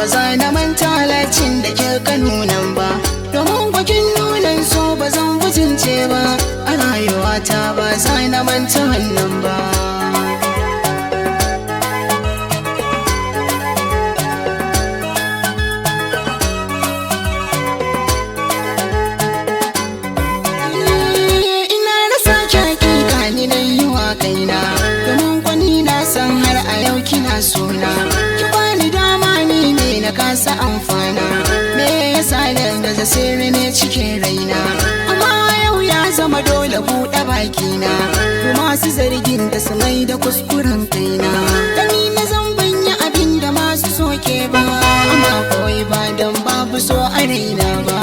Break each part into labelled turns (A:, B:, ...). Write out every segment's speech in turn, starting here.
A: ba za na manta halacin da kika nunan ba, domin kwakin nunan so ba zan mutunce ba, a rayuwata ba za na manta wannan ba. Suna ki bani dama ni ne na kasa amfana, me yasa da sirri ne cikin raina, amma yau ya zama dole buɗe bakina, masu zargin da su mai da kuskuren kaina, da ni na zan banya abin da masu soke ba, amma kawai ba don babu so a raina ba.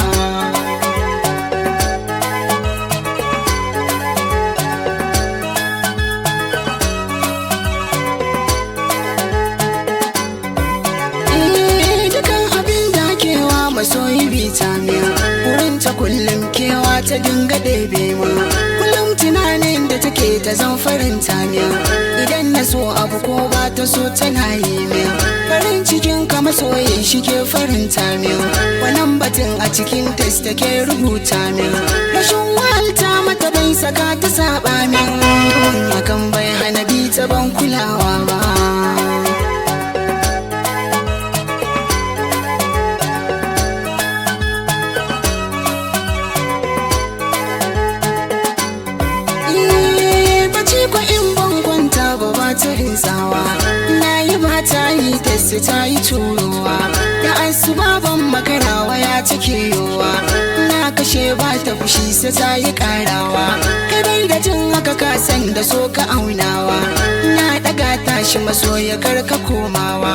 A: Masoyi bitamiya wurin ta kullum kewa ta dinga ɗebe mu, kullum tunanin da take ta zan faranta miya, idan na so abu ko ba ta so tana yi miya, farin cikin ka masoyin shi ke faranta miya, wannan batun a cikin test take rubuta miya, rashin wahalta mata bai saka ta saba min, hakan bai hana bi ta ban kulawa ba. Tsawa na yi mata yi test ta yi turowa, da asuba ban makarawa ya take yowa, na kashe ba ta fushi sai ta yi karawa, kadai da jin haka ka san da so ka aunawa, na daga tashi masoya karka komawa,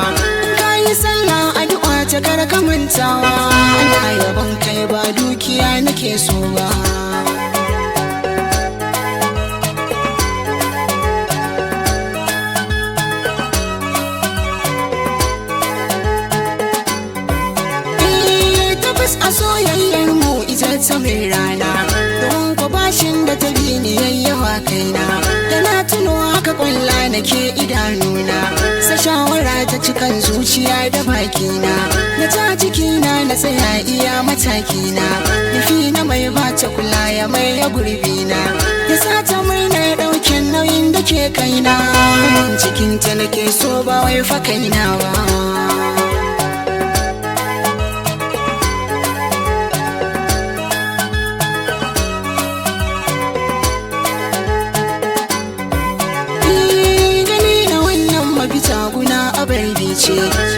A: ka yi sallah addu'a ta karka mantawa, ana yabon kai ba dukiya nake so ba. A soyayyar mu ita ta mai rana, don ko bashin da ta bi ni yayyawa kaina, da na tuno haka kwalla nake idanuna, sa shawara ta cikan zuciya da bakina, na ta jikina na tsaya iya matakina, nufi na mai bata kula ya mai ya gurbina, ya sa ta murnar ɗaukin nauyin da ke kaina, cikinta nake so ba wai fa kaina ba.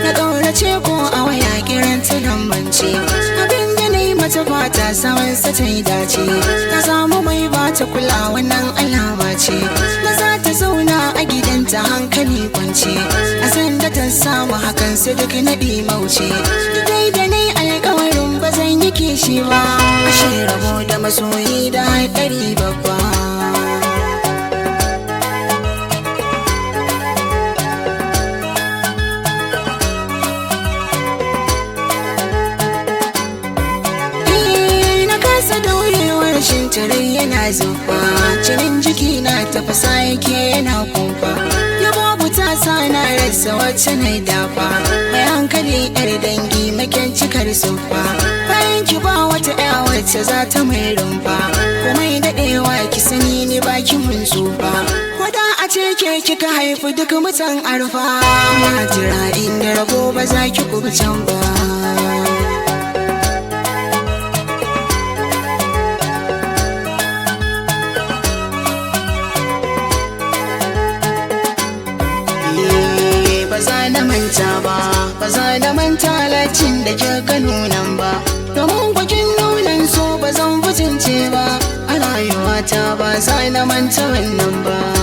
A: Na ƙaurace ko a waya kiran ta lambance, abin da na yi mata fata saman sa ta yi dace, ta samu mai bata kula wannan alama ce, na za ta zauna a gidanta hankali kwance, a san da ta samu hakan sai duk na mauce, dai da na yi alƙawarin ba zan yi kishi ba, ashe rabo da masoyi da haɗari babba. Rashin tare yana zufa, jinin jiki na tafasa yake yana kumfa, ya babu ta sana rasa wacce na dafa, mai hankali yar dangi maken cikar sufa, bayan ki ba wata ya wacce za ta mai rumfa, komai daɗewa ki sani ni baki mun tsufa, koda a ce ke kika haifi duk mutan arfa, na jira inda rabo ba za ki kubcan ba. Na manta ba, ba za na manta halacin da kika nunan ba, domin kwakin nunan so ba zan mutunce ba, a rayuwata ba za na manta wannan ba.